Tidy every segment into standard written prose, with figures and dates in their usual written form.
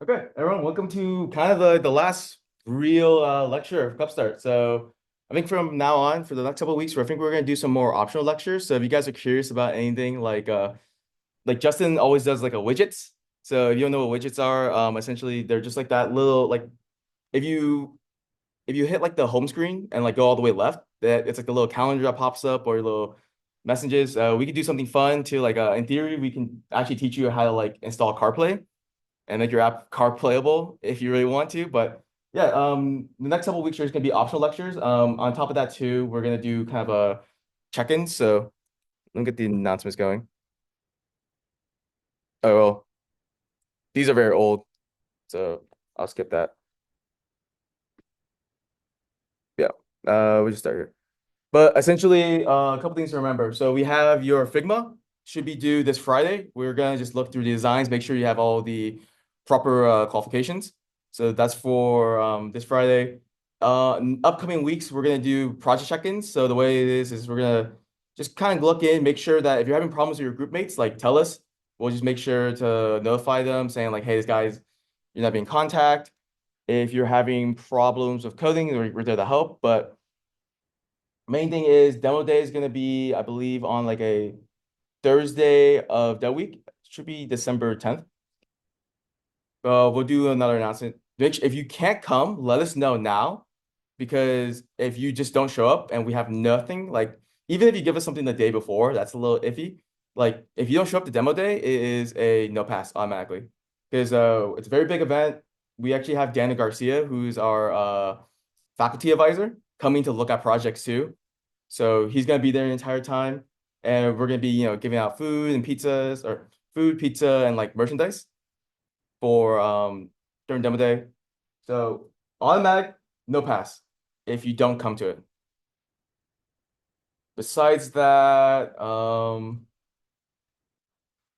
Okay, everyone, welcome to kind of the last real lecture of Cubstart. So I think from now on, for the next couple of weeks, I think we're gonna do some more optional lectures. So if you guys are curious about anything like Justin always does like a widgets. So if you don't know what widgets are, essentially they're just like that little like if you if you hit like the home screen and like go all the way left, that it's like the little calendar that pops up or your little messages. We could do something fun to like in theory, we can actually teach you how to like install CarPlay and make your app car playable if you really want to. But yeah, the next couple of weeks are just gonna be optional lectures. On top of that too, we're gonna do kind of a check-in. So let me get the announcements going. Oh well, these are very old, so I'll skip that. Yeah, we'll just start here. But essentially, a couple things to remember. So we have your Figma should be due this Friday. We're gonna just look through the designs, make sure you have all the proper qualifications. So that's for this Friday. In upcoming weeks, we're gonna do project check-ins. So the way it is we're gonna just kind of look in, make sure that if you're having problems with your group mates, like tell us. We'll just make sure to notify them, saying like, hey, this guy's you're not being contact. If you're having problems with coding, we're there to help. But main thing is demo day is gonna be, I believe, on like a Thursday of that week. Should be December 10th. We'll do another announcement. If you can't come, let us know now, because if you just don't show up and we have nothing, like even if you give us something the day before, that's a little iffy. Like if you don't show up to demo day, it is a no pass automatically. Because it's a very big event. We actually have Daniel Garcia, who's our faculty advisor, coming to look at projects too. So he's gonna be there the entire time, and we're gonna be, giving out food and pizzas or food, pizza, and like merchandise for during demo day. So automatic, no pass if you don't come to it. Besides that,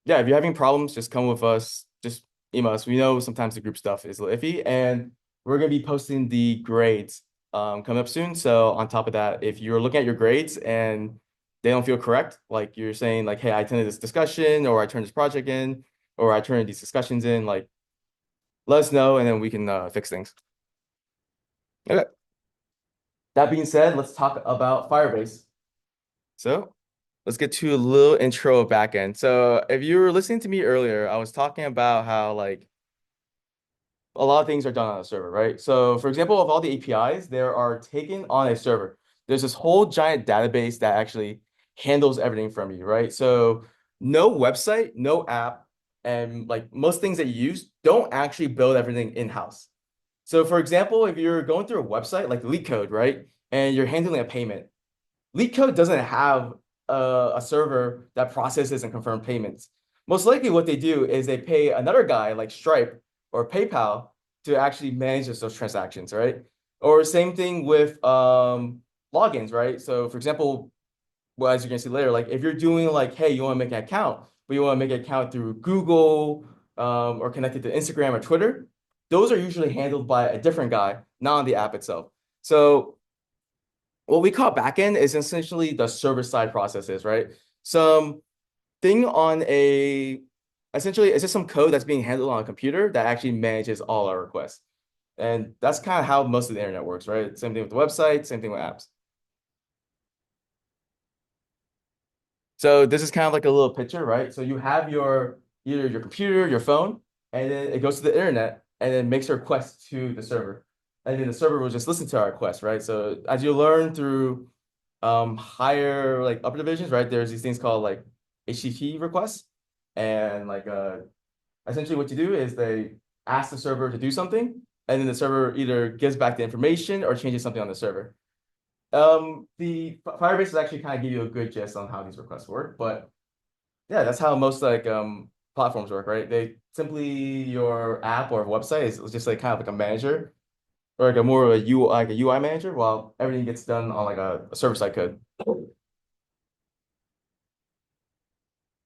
yeah, if you're having problems, just come with us. Just email us. We know sometimes the group stuff is a little iffy, and we're gonna be posting the grades coming up soon. So on top of that, if you're looking at your grades and they don't feel correct, like you're saying like, hey, I attended this discussion, or I turned this project in, or I turned these discussions in, like let us know and then we can fix things. Okay. That being said, let's talk about Firebase. So let's get to a little intro of backend. So if you were listening to me earlier, I was talking about how like a lot of things are done on a server, right? So for example, of all the APIs, there are taken on a server. There's this whole giant database that actually handles everything from you, right? So no website, no app, and like most things that you use don't actually build everything in-house. So for example, if you're going through a website like LeetCode, right, and you're handling a payment, LeetCode doesn't have a server that processes and confirms payments. Most likely what they do is they pay another guy like Stripe or PayPal to actually manage those transactions, right? Or same thing with logins, right? So for example, well, as you're gonna see later, like if you're doing like, hey, you want to make an account, but you want to make an account through Google or connected to Instagram or Twitter, those are usually handled by a different guy, not on the app itself. So what we call backend is essentially the server side processes, right? Some thing on a essentially it's just some code that's being handled on a computer that actually manages all our requests. And that's kind of how most of the internet works, right? Same thing with the website, same thing with apps. So this is kind of like a little picture, right? So you have your either your computer, your phone, and then it goes to the internet and then makes a request to the server. And then the server will just listen to our request, right? So as you learn through higher like upper divisions, right? There's these things called like HTTP requests. And like essentially what you do is they ask the server to do something, and then the server either gives back the information or changes something on the server. The Firebase is actually kind of give you a good gist on how these requests work, but yeah, that's how most like platforms work, right? They simply your app or website is just like kind of like a manager or like a more of a UI like a UI manager, while everything gets done on like a server-side code.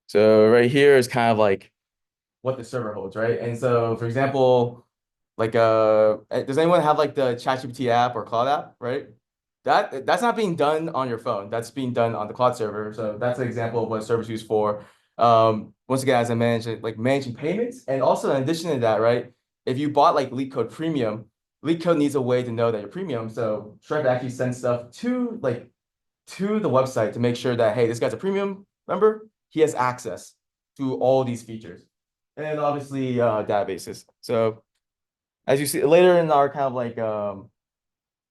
So right here is kind of like what the server holds, right? And so for example, like does anyone have like the ChatGPT app or Cloud app, right? That's not being done on your phone. That's being done on the cloud server. So that's an example of what servers used for. Once again, as I manage it, like managing payments, and also in addition to that, right? if you bought like LeetCode Premium, LeetCode needs a way to know that you're premium. So Stripe actually sends stuff to the website to make sure that, hey, this guy's a premium member. He has access to all these features. And obviously databases. So as you see later in our kind of like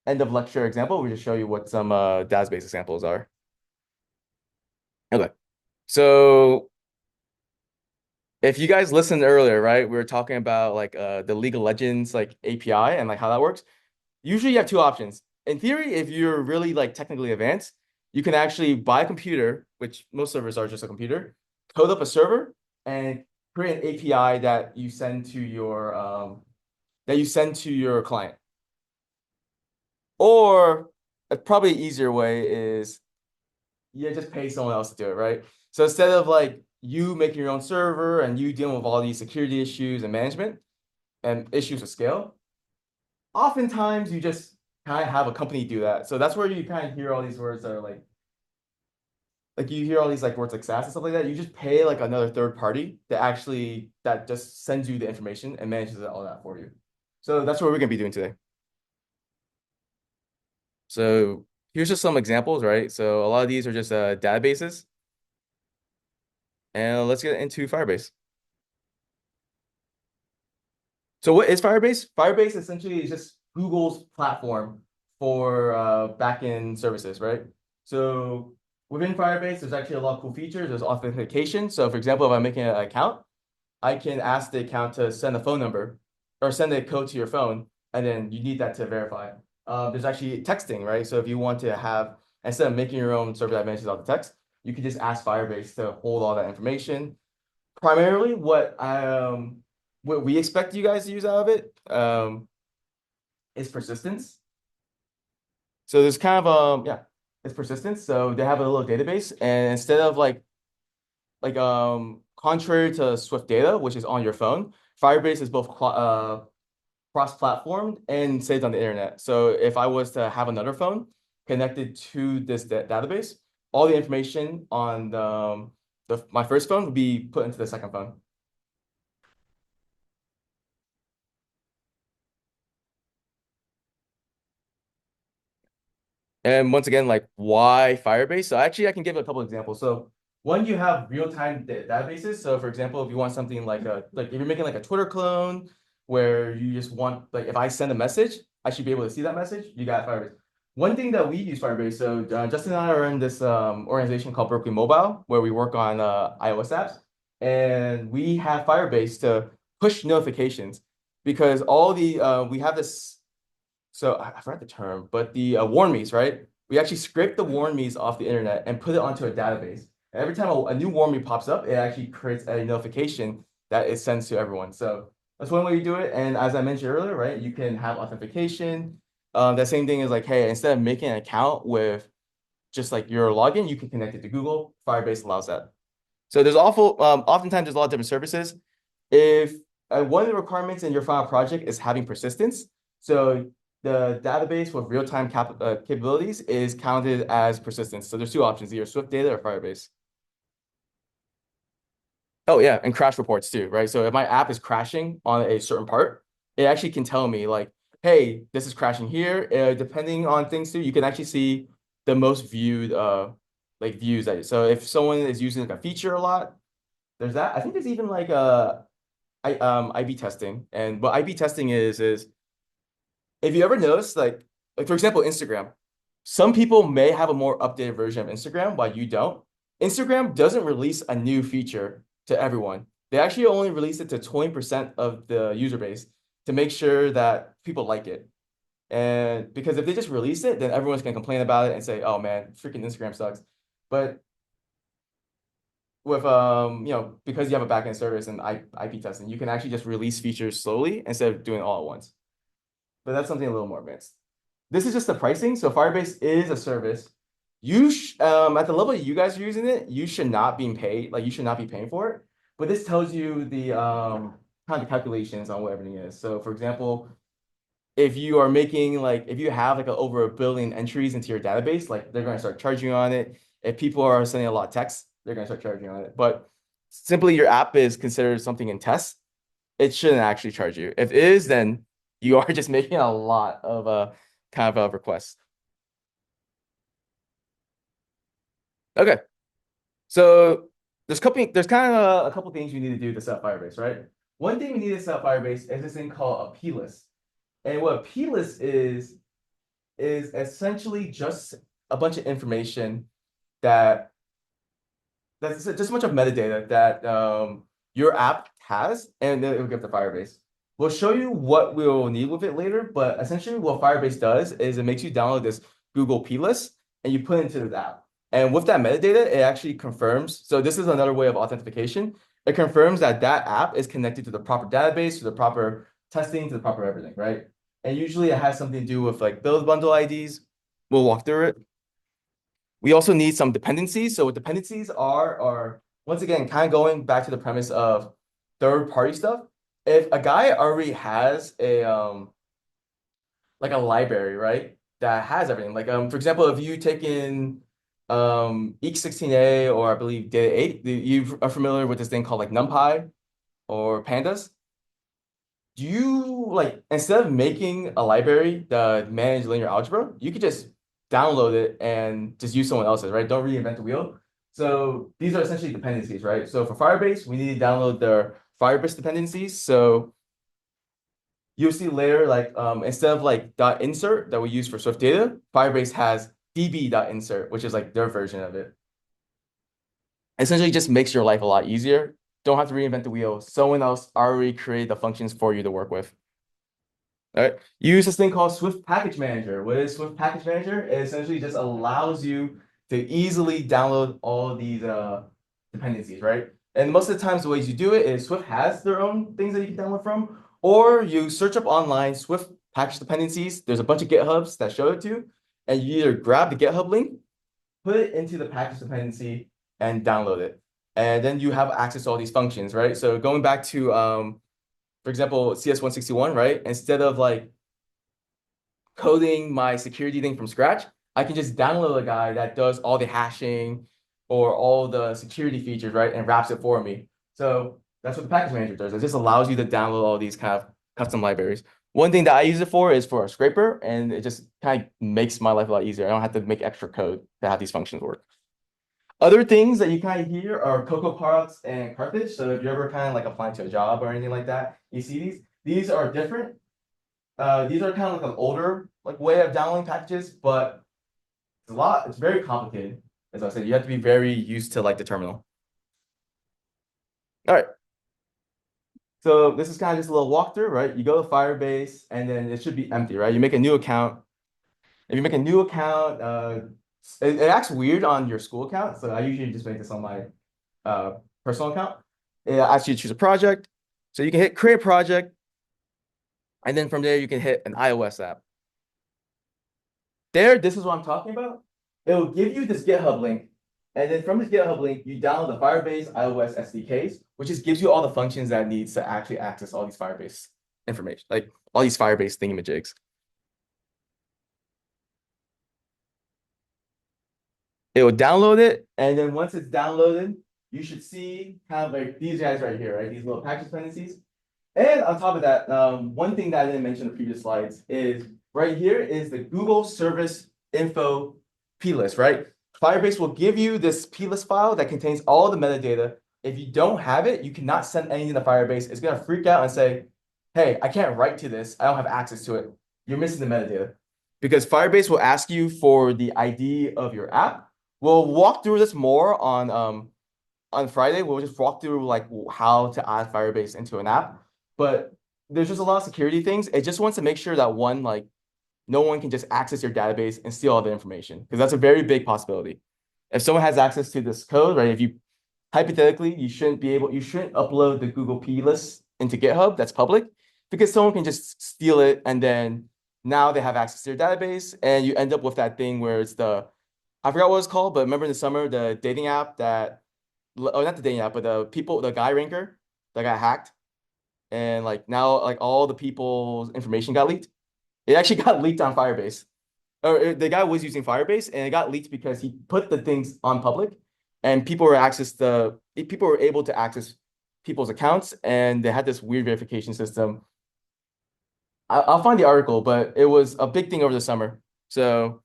end of lecture example, we just show you what some database examples are. Okay. So if you guys listened earlier, right, we were talking about like the League of Legends like API and like how that works. Usually you have two options. In theory, if you're really like technically advanced, you can actually buy a computer, which most servers are just a computer, code up a server and create an API that you send to your client. Or a probably easier way is you just pay someone else to do it, right? So instead of like you making your own server and you dealing with all these security issues and management and issues with scale, oftentimes you just kind of have a company do that. So that's where you kind of hear all these words that are like you hear all these like words like SaaS and stuff like that. You just pay like another third party that just sends you the information and manages all that for you. So that's what we're gonna be doing today. So here's just some examples, right? So a lot of these are just databases. And let's get into Firebase. So what is Firebase? Firebase essentially is just Google's platform for backend services, right? So within Firebase, there's actually a lot of cool features. There's authentication. So for example, if I'm making an account, I can ask the account to send a phone number or send a code to your phone, and then you need that to verify. There's actually texting, right? So if you want to have, instead of making your own server that manages all the text, you can just ask Firebase to hold all that information. Primarily, what we expect you guys to use out of it is persistence. So there's kind of yeah, it's persistence. So they have a little database, and instead of contrary to Swift data, which is on your phone, Firebase is both cross-platformed and saved on the internet. So if I was to have another phone connected to this database, all the information on my first phone would be put into the second phone. And once again, like why Firebase? So actually, I can give a couple examples. So one, you have real-time databases. So for example, if you want something like if you're making like a Twitter clone where you just want like if I send a message, I should be able to see that message. You got Firebase. One thing that we use Firebase. So Justin and I are in this organization called Berkeley Mobile, where we work on iOS apps, and we have Firebase to push notifications because all the we have this so I forgot the term, but the warn me's, right? We actually scrape the warn me's off the internet and put it onto a database. And every time a new warn me pops up, it actually creates a notification that it sends to everyone. So that's one way you do it. And as I mentioned earlier, right, you can have authentication. The same thing is like, hey, instead of making an account with just like your login, you can connect it to Google. Firebase allows that. So oftentimes there's a lot of different services. If one of the requirements in your final project is having persistence, so the database with real-time capabilities is counted as persistence. So there's two options, either Swift data or Firebase. Oh yeah, and crash reports too, right? So if my app is crashing on a certain part, it actually can tell me like, hey, this is crashing here. Depending on things too, you can actually see the most viewed views. So if someone is using like a feature a lot, there's that. I think there's even like IB testing. And what IB testing is if you ever notice, like for example, Instagram, some people may have a more updated version of Instagram while you don't. Instagram doesn't release a new feature to everyone. They actually only release it to 20% of the user base to make sure that people like it. And because if they just release it, then everyone's gonna complain about it and say, oh man, freaking Instagram sucks. But with because you have a backend service and IP testing, you can actually just release features slowly instead of doing it all at once. But that's something a little more advanced. This is just the pricing. So Firebase is a service. At the level you guys are using it, you should not be paid. Like you should not be paying for it. But this tells you the kind of calculations on what everything is. So for example, if you are making if you have like over 1 billion entries into your database, like they're going to start charging you on it. If people are sending a lot of text, they're going to start charging you on it. But simply your app is considered something in test. it shouldn't actually charge you. If it is, then you are just making a lot of kind of requests. Okay, so there's kind of a couple things you need to do to set up Firebase, right? One thing we need to set up Firebase is this thing called a plist. And what a plist is essentially just a bunch of information that that's just a bunch of metadata that your app has, and then it will get the Firebase. We'll show you what we'll need with it later, but essentially what Firebase does is it makes you download this Google plist and you put it into the app. And with that metadata, it actually confirms. So this is another way of authentication. It confirms that that app is connected to the proper database, to the proper testing, to the proper everything, right? And usually it has something to do with like build bundle IDs. We'll walk through it. We also need some dependencies. So what dependencies are once again, kind of going back to the premise of third-party stuff. If a guy already has a like a library, right, that has everything. Like for example, if you take in Eek16a or I believe Data 8, you are familiar with this thing called like NumPy or Pandas. Do you like instead of making a library that manage linear algebra, you could just download it and just use someone else's, right? Don't reinvent the wheel. So these are essentially dependencies, right? So for Firebase, we need to download their Firebase dependencies. So you'll see later, like instead of like .insert that we use for Swift data, Firebase has db.insert, which is like their version of it. Essentially just makes your life a lot easier. Don't have to reinvent the wheel. Someone else already created the functions for you to work with. All right. Use this thing called Swift Package Manager. What is Swift Package Manager? It essentially just allows you to easily download all these dependencies, right? And most of the times, the ways you do it is Swift has their own things that you can download from, or you search up online Swift package dependencies. There's a bunch of GitHubs that show it to you, and you either grab the GitHub link, put it into the package dependency, and download it. And then you have access to all these functions, right? So going back to for example, CS161, right? Instead of like coding my security thing from scratch, I can just download a guy that does all the hashing or all the security features, right? And wraps it for me. So that's what the package manager does. It just allows you to download all these kind of custom libraries. One thing that I use it for is for a scraper, and it just kind of makes my life a lot easier. I don't have to make extra code to have these functions work. Other things that you kind of hear are Cocoa Pods and Carthage. So if you're ever kind of like applying to a job or anything like that, you see these. These are different. These are kind of like an older like way of downloading packages, but it's very complicated. As I said, you have to be very used to like the terminal. All right. So this is kind of just a little walkthrough, right? You go to Firebase and then it should be empty, right? You make a new account. If you make a new account, it acts weird on your school account. So I usually just make this on my personal account. It asks you to choose a project. So you can hit create project. And then from there, you can hit an iOS app. There, this is what I'm talking about. It will give you this GitHub link. And then from this GitHub link, you download the Firebase iOS SDKs, which just gives you all the functions that it needs to actually access all these Firebase information, like all these Firebase thingamajigs. It will download it, and then once it's downloaded, you should see kind of like these guys right here, right? These little package dependencies. And on top of that, one thing that I didn't mention in the previous slides is right here is the Google Service Info plist, right? Firebase will give you this plist file that contains all the metadata. If you don't have it, you cannot send anything to Firebase. It's going to freak out and say, hey, I can't write to this. I don't have access to it. You're missing the metadata. Because Firebase will ask you for the ID of your app. We'll walk through this more on Friday. We'll just walk through like how to add Firebase into an app. But there's just a lot of security things. It just wants to make sure that one, like no one can just access your database and steal all the information, because that's a very big possibility. If someone has access to this code, right? If you hypothetically, you shouldn't upload the Google plist into GitHub that's public, because someone can just steal it and then now they have access to your database, and you end up with that thing where it's I forgot what it's called, but remember in the summer, the dating app not the dating app, but the guy ranker that got hacked. And like now, like all the people's information got leaked. It actually got leaked on Firebase. Or the guy was using Firebase, and it got leaked because he put the things on public, and people were able to access people's accounts, and they had this weird verification system. I'll find the article, but it was a big thing over the summer. So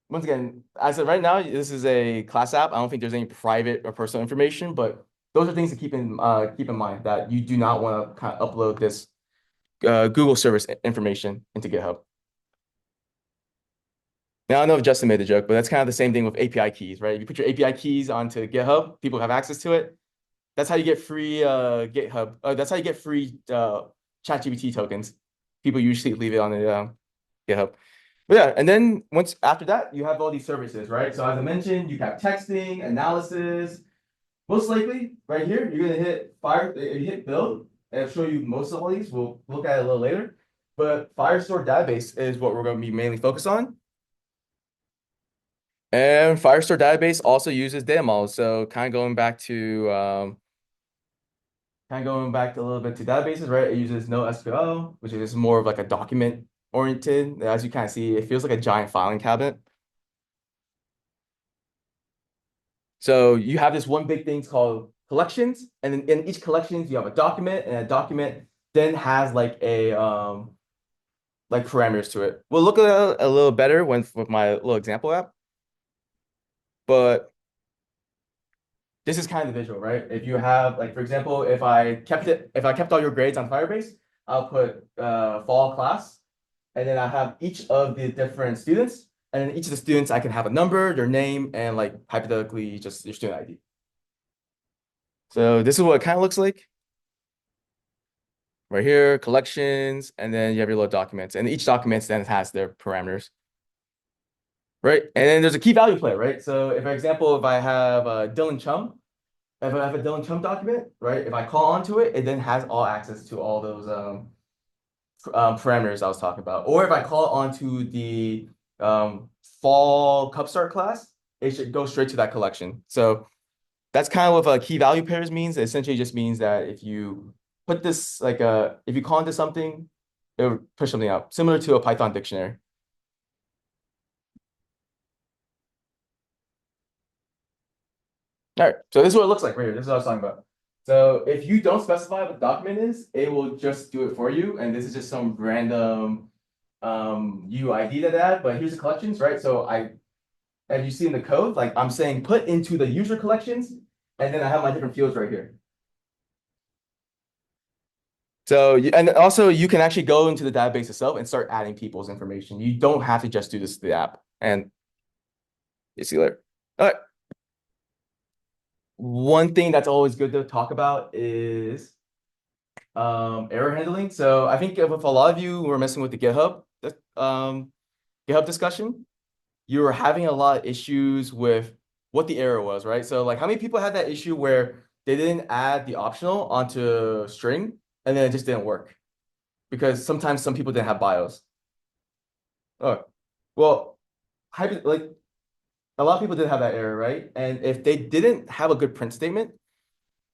once again, as of right now, this is a class app. I don't think there's any private or personal information, but those are things to keep in mind that you do not want to kind of upload this Google service information into GitHub. Now I know Justin made the joke, but that's kind of the same thing with API keys, right? If you put your API keys onto GitHub, people have access to it. That's how you get free GitHub. That's how you get free ChatGPT tokens. People usually leave it on the GitHub. But yeah, and then once after that, you have all these services, right? So as I mentioned, you have texting, analysis. Most likely, right here, you're gonna hit fire. If you hit build, and I'll show you most of all these. We'll look at it a little later. But Firestore database is what we're going to be mainly focused on. And Firestore database also uses data models. So kind of going back a little bit to databases, right? It uses NoSQL, which is more of like a document oriented. As you kind of see, it feels like a giant filing cabinet. So you have this one big thing called collections, and then in each collections you have a document, and a document then has like parameters to it. We'll look at it a little better with my little example app, but this is kind of the visual, right? If you have like, for example, if I kept all your grades on Firebase, I'll put fall class, and then I have each of the different students, and then each of the students I can have a number, their name, and like hypothetically just their student ID. So this is what it kind of looks like. Right here, collections, and then you have your little documents, and each document then has their parameters. Right. And then there's a key value player, right? So if, for example, if I have Dylan Chum, if I have a Dylan Chum document, right? If I call onto it, it then has all access to all those parameters I was talking about. Or if I call onto the fall Cubstart class, it should go straight to that collection. So that's kind of what key value pairs means. It essentially just means that if you put this if you call into something, it will push something out, similar to a Python dictionary. All right, so this is what it looks like right here. This is what I was talking about. So if you don't specify what the document is, it will just do it for you. And this is just some random UID that I add, but here's the collections, right? So as you see in the code, like I'm saying put into the user collections, and then I have my different fields right here. So, and also you can actually go into the database itself and start adding people's information. You don't have to just do this to the app. And you see later. All right. One thing that's always good to talk about is error handling. So I think if a lot of you were messing with the GitHub discussion, you were having a lot of issues with what the error was, right? So like how many people had that issue where they didn't add the optional onto string and then it just didn't work? Because sometimes some people didn't have bios. Oh, well, like a lot of people did have that error, right? And if they didn't have a good print statement,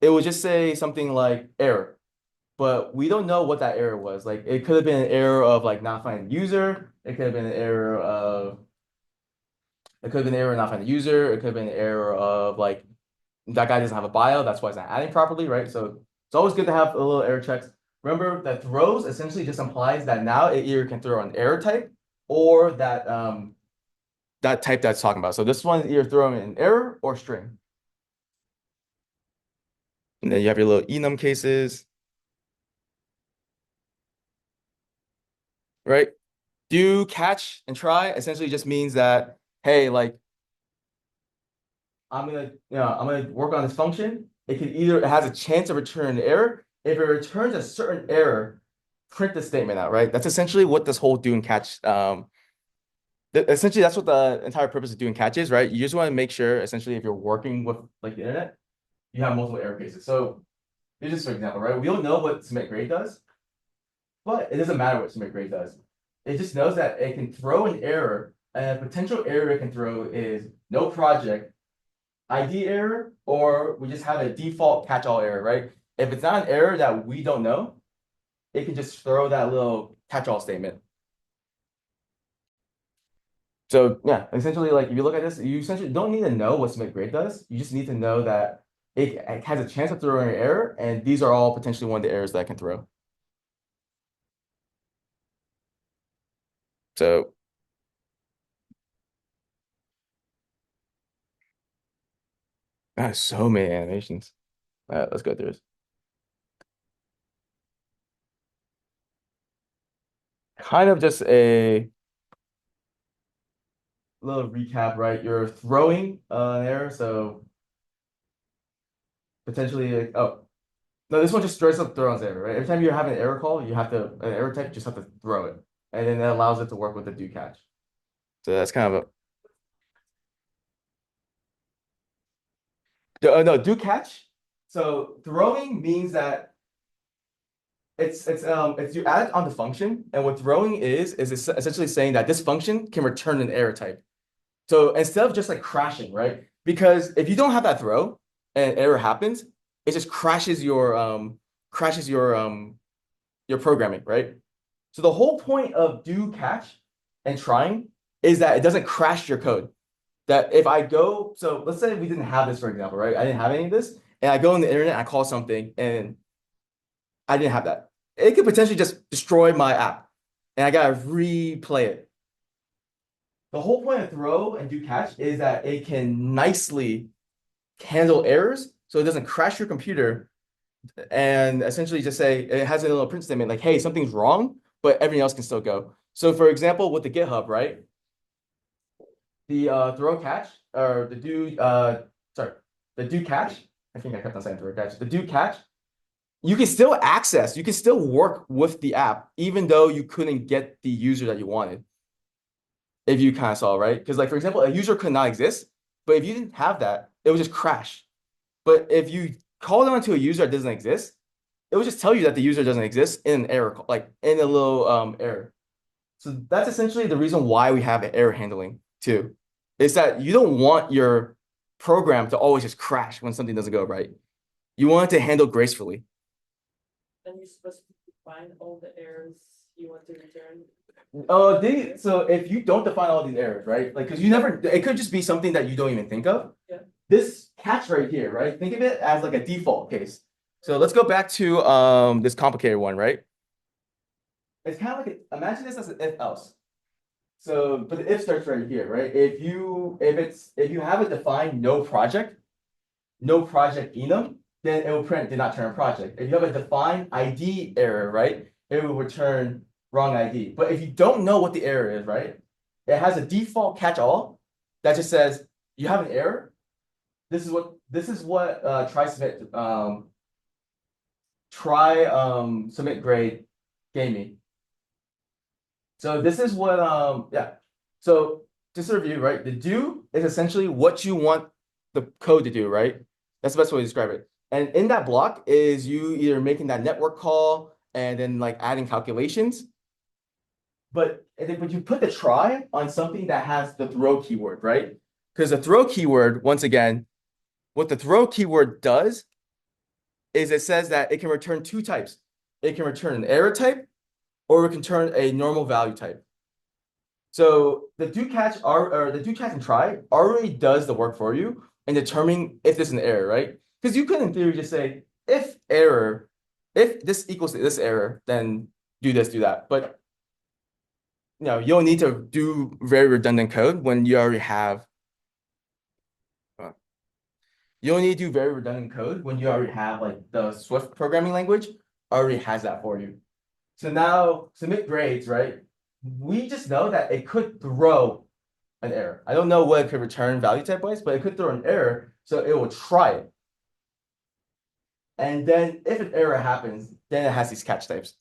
it would just say something like error. But we don't know what that error was. Like it could have been an error of like not finding the user. It could have been an error of not finding the user. It could have been an error of like that guy doesn't have a bio. That's why it's not adding properly, right? So it's always good to have a little error checks. Remember that throws essentially just implies that now it either can throw an error type or that type that's talking about. So this one is either throwing an error or string. And then you have your little enum cases. Right? Do, catch, and try essentially just means that, hey, like I'm gonna work on this function. It has a chance of return an error. If it returns a certain error, print the statement out, right? That's essentially what this whole do and catch. Essentially, that's what the entire purpose of doing catch is, right? You just want to make sure, essentially, if you're working with like the internet, you have multiple error cases. So here's just an example, right? We don't know what submit grade does, but it doesn't matter what submit grade does. It just knows that it can throw an error, and a potential error it can throw is no project, ID error, or we just have a default catch-all error, right? If it's not an error that we don't know, it can just throw that little catch-all statement. So yeah, essentially, like if you look at this, you essentially don't need to know what submit grade does. You just need to know that it has a chance of throwing an error, and these are all potentially one of the errors that it can throw. So so many animations. Let's go through this. Kind of just a little recap, right? You're throwing an error, so potentially, oh, no, this one just straight up throws error, right? Every time you have an error call, you have to, an error type, you just have to throw it. And then that allows it to work with the do catch. So that's kind of no, do catch. So throwing means that it's you add it on the function, and what throwing is essentially saying that this function can return an error type. So instead of just like crashing, right? Because if you don't have that throw and error happens, it just crashes your programming, right? So the whole point of do catch and trying is that it doesn't crash your code. That if I go, so let's say we didn't have this, for example, right? I didn't have any of this, and I go on the internet, I call something, and I didn't have that. It could potentially just destroy my app, and I gotta replay it. The whole point of throw and do catch is that it can nicely handle errors, so it doesn't crash your computer, and essentially just say it has a little print statement like, "Hey, something's wrong," but everything else can still go. So, for example, with the GitHub, right? The throw catch or the do sorry, the do catch. I think I kept on saying throw catch. The do catch. You can still access. You can still work with the app, even though you couldn't get the user that you wanted. If you kind of saw, right? Because, like, for example, a user could not exist, but if you didn't have that, it would just crash. But if you called onto a user that doesn't exist, it would just tell you that the user doesn't exist in an error, like in a little error. So that's essentially the reason why we have error handling too. Is that you don't want your program to always just crash when something doesn't go right. You want it to handle gracefully. And you're supposed to find all the errors you want to return. So if you don't define all these errors, right? Like, because you never, it could just be something that you don't even think of. Yeah. This catch right here, right? Think of it as like a default case. So let's go back to this complicated one, right? It's kind of like imagine this as an if else. So, but the if starts right here, right? If you have a defined no project enum, then it will print did not turn project. If you have a defined ID error, right, it will return wrong ID. But if you don't know what the error is, right, it has a default catch-all that just says you have an error. This is what try submit grade gave me. So this is what yeah. So just to review, right? The do is essentially what you want the code to do, right? That's the best way to describe it. And in that block is you either making that network call and then like adding calculations. But you put the try on something that has the throw keyword, right? Because the throw keyword, once again, what the throw keyword does is it says that it can return two types. It can return an error type or it can return a normal value type. So the do catch or the do catch and try already does the work for you in determining if there's an error, right? Because you could in theory just say if error, if this equals to this error, then do this, do that. But you don't need to do very redundant code when you already have you don't need to do very redundant code when you already have like the Swift programming language already has that for you. So now submit grades, right? We just know that it could throw an error. I don't know what it could return value type wise, but it could throw an error, so it will try it. And then if an error happens, then it has these catch types.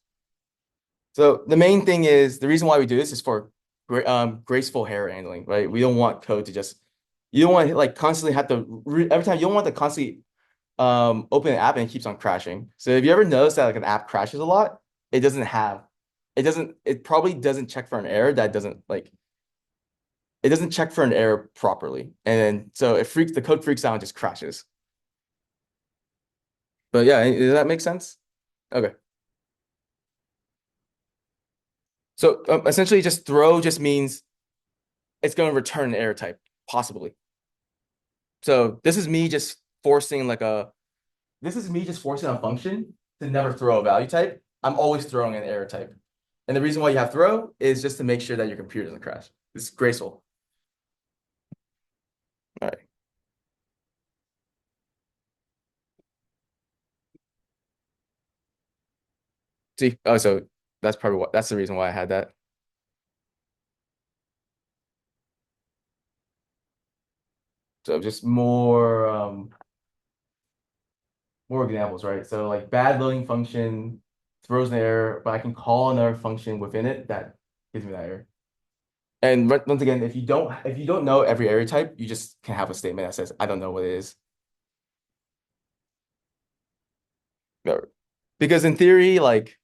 So the main thing is the reason why we do this is for graceful error handling, right? We don't want code to just you don't want to like constantly have to every time you don't want to constantly open an app and it keeps on crashing. So if you ever notice that like an app crashes a lot, it probably doesn't check for an error that doesn't like it doesn't check for an error properly. And then so the code freaks out and just crashes. But yeah, does that make sense? Okay. So essentially just throw just means it's going to return an error type, possibly. So this is me just forcing like a this is me just forcing a function to never throw a value type. I'm always throwing an error type. And the reason why you have throw is just to make sure that your computer doesn't crash. It's graceful. All right. See, oh, so that's probably what that's the reason why I had that. So just more examples, right? So like bad loading function throws an error, but I can call another function within it that gives me that error. And once again, if you don't know every error type, you just can have a statement that says, I don't know what it is. No. Because in theory, like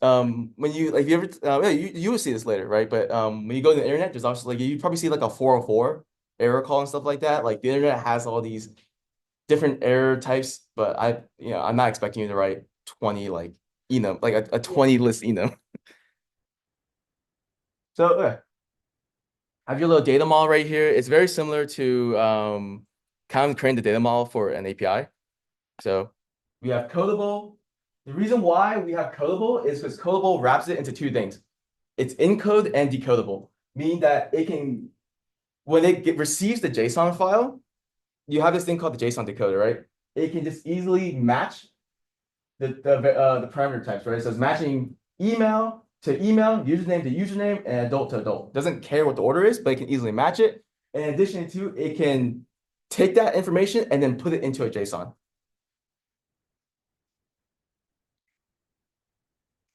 when you like you ever yeah, you will see this later, right? But when you go to the internet, there's also like you probably see like a 404 error call and stuff like that. Like the internet has all these different error types, but I'm not expecting you to write 20 like enum, like a Yeah. 20 list enum. So yeah, I have your little data model right here. It's very similar to kind of creating the data model for an API. So we have codable. The reason why we have codable is because codable wraps it into two things. It's encode and decodable, meaning that it can, when receives the JSON file, you have this thing called the JSON decoder, right? It can just easily match the parameter types, right? So it's matching email to email, username to username, and adult to adult. Doesn't care what the order is, but it can easily match it. And in addition to, it can take that information and then put it into a JSON.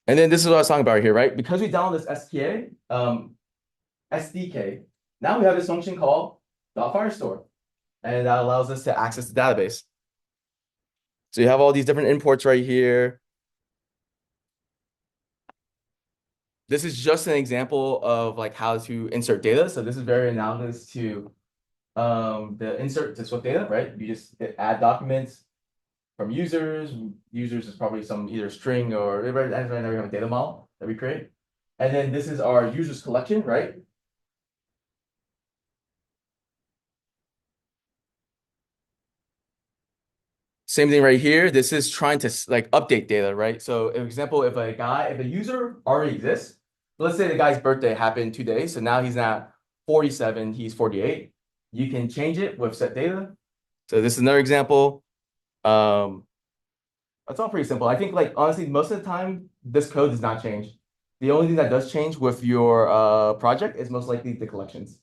And then this is what I was talking about here, right? Because we download this SDK, now we have this function called .firestore, and that allows us to access the database. So you have all these different imports right here. This is just an example of like how to insert data. So this is very analogous to the insert to Swift data, right? You just hit add documents from users. Users is probably some either string or right now we have a data model that we create. And then this is our users collection, right? Same thing right here. This is trying to like update data, right? So, for example, if a user already exists, let's say the guy's birthday happened 2 days, so now he's not 47, he's 48. You can change it with set data. So this is another example. Um, it's all pretty simple. I think like honestly, most of the time this code does not change. The only thing that does change with your project is most likely the collections.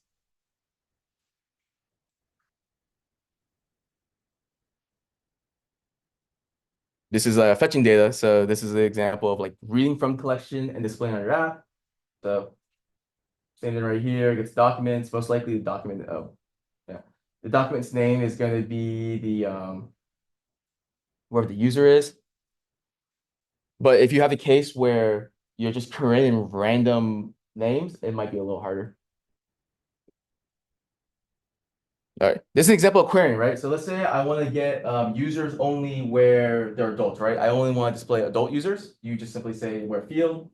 This is fetching data. So this is an example of like reading from collection and displaying on your app. So same thing right here, gets documents, most likely the document, oh, yeah. The document's name is going to be the whoever the user is. But if you have a case where you're just creating random names, it might be a little harder. All right. This is an example of querying, right? So let's say I want to get users only where they're adults, right? I only want to display adult users. You just simply say where field.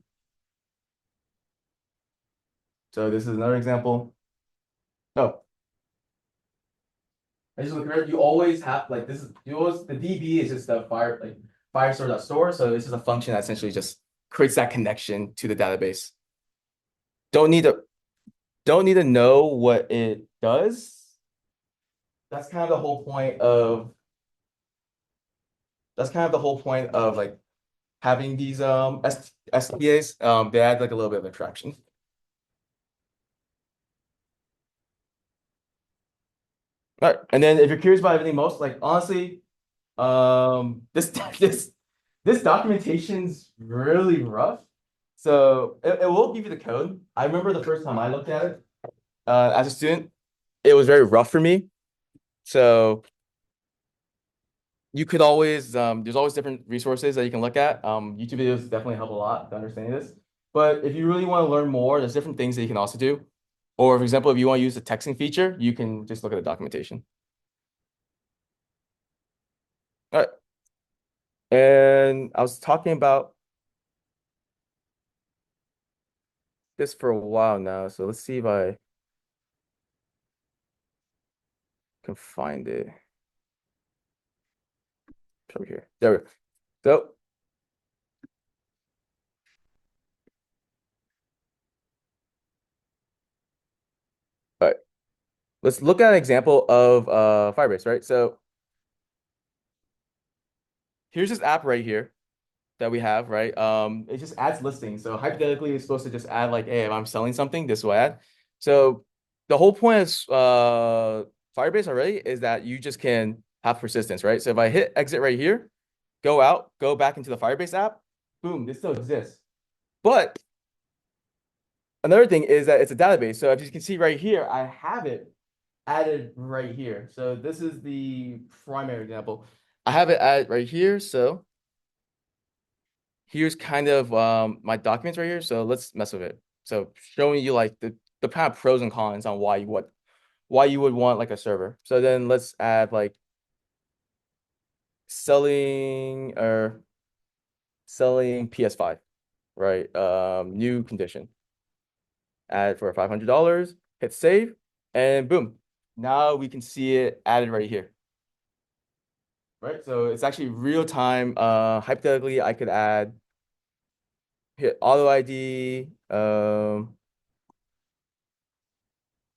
So this is another example. Oh, I just look at you always have like this is you always the DB is just the firestore.store. So this is a function that essentially just creates that connection to the database. Don't need to don't need to know what it does. That's kind of the whole point of like having these SPAs. They add like a little bit of attraction. All right. And then if you're curious about everything most, like honestly, this this documentation's really rough. So it will give you the code. I remember the first time I looked at it as a student, it was very rough for me. So you could always there's always different resources that you can look at. YouTube videos definitely help a lot to understanding this. But if you really want to learn more, there's different things that you can also do. Or for example, if you want to use the texting feature, you can just look at the documentation. All right. And I was talking about this for a while now. So let's see if I can find it. over here. There we go. So, all right, let's look at an example of Firebase, right? So here's this app right here that we have, right? It just adds listings. So hypothetically, it's supposed to just add like, hey, if I'm selling something, this will add. So the whole point of Firebase already is that you just can have persistence, right? So if I hit exit right here, go out, go back into the Firebase app, boom, this still exists. But another thing is that it's a database. So if you can see right here, I have it added right here. So this is the primary example. I have it added right here. So here's kind of my documents right here. So let's mess with it. So showing you like the kind of pros and cons on why you would want like a server. So then let's add like selling or selling PS5, right? New condition. Add for $500, hit save, and boom. Now we can see it added right here. Right? So it's actually real time. Hypothetically, I could add hit auto ID.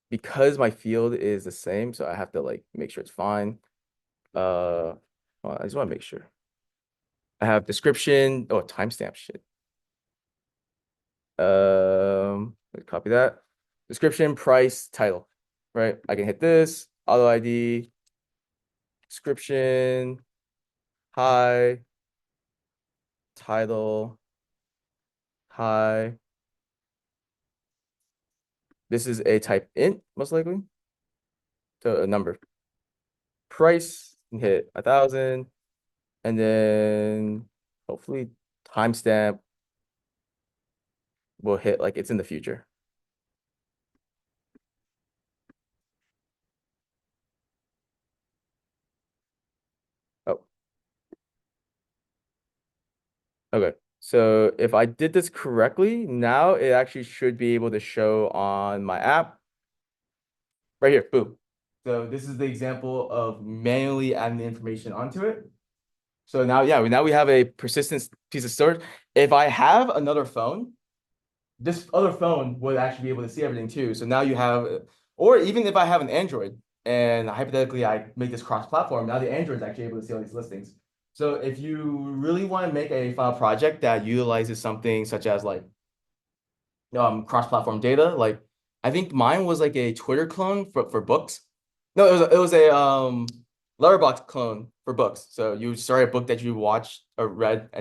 Because my field is the same, so I have to like make sure it's fine. Well, I just want to make sure. I have description. Oh, timestamp shit. Let's copy that. Description, price, title. Right? I can hit this, auto ID, description, hi, title, hi. This is a type int, most likely. So a number. Price, hit 1,000, and then hopefully timestamp will hit like it's in the future. Oh, okay. So if I did this correctly, now it actually should be able to show on my app right here. Boom. So this is the example of manually adding the information onto it. So now, yeah, now we have a persistent piece of storage. If I have another phone, this other phone would actually be able to see everything too. So now you have, or even if I have an Android and hypothetically I make this cross-platform, now the Android is actually able to see all these listings. So if you really want to make a file project that utilizes something such as like cross-platform data, like I think mine was like a Twitter clone for books. No, it was a Letterboxd clone for books. So you start a book that you watched or read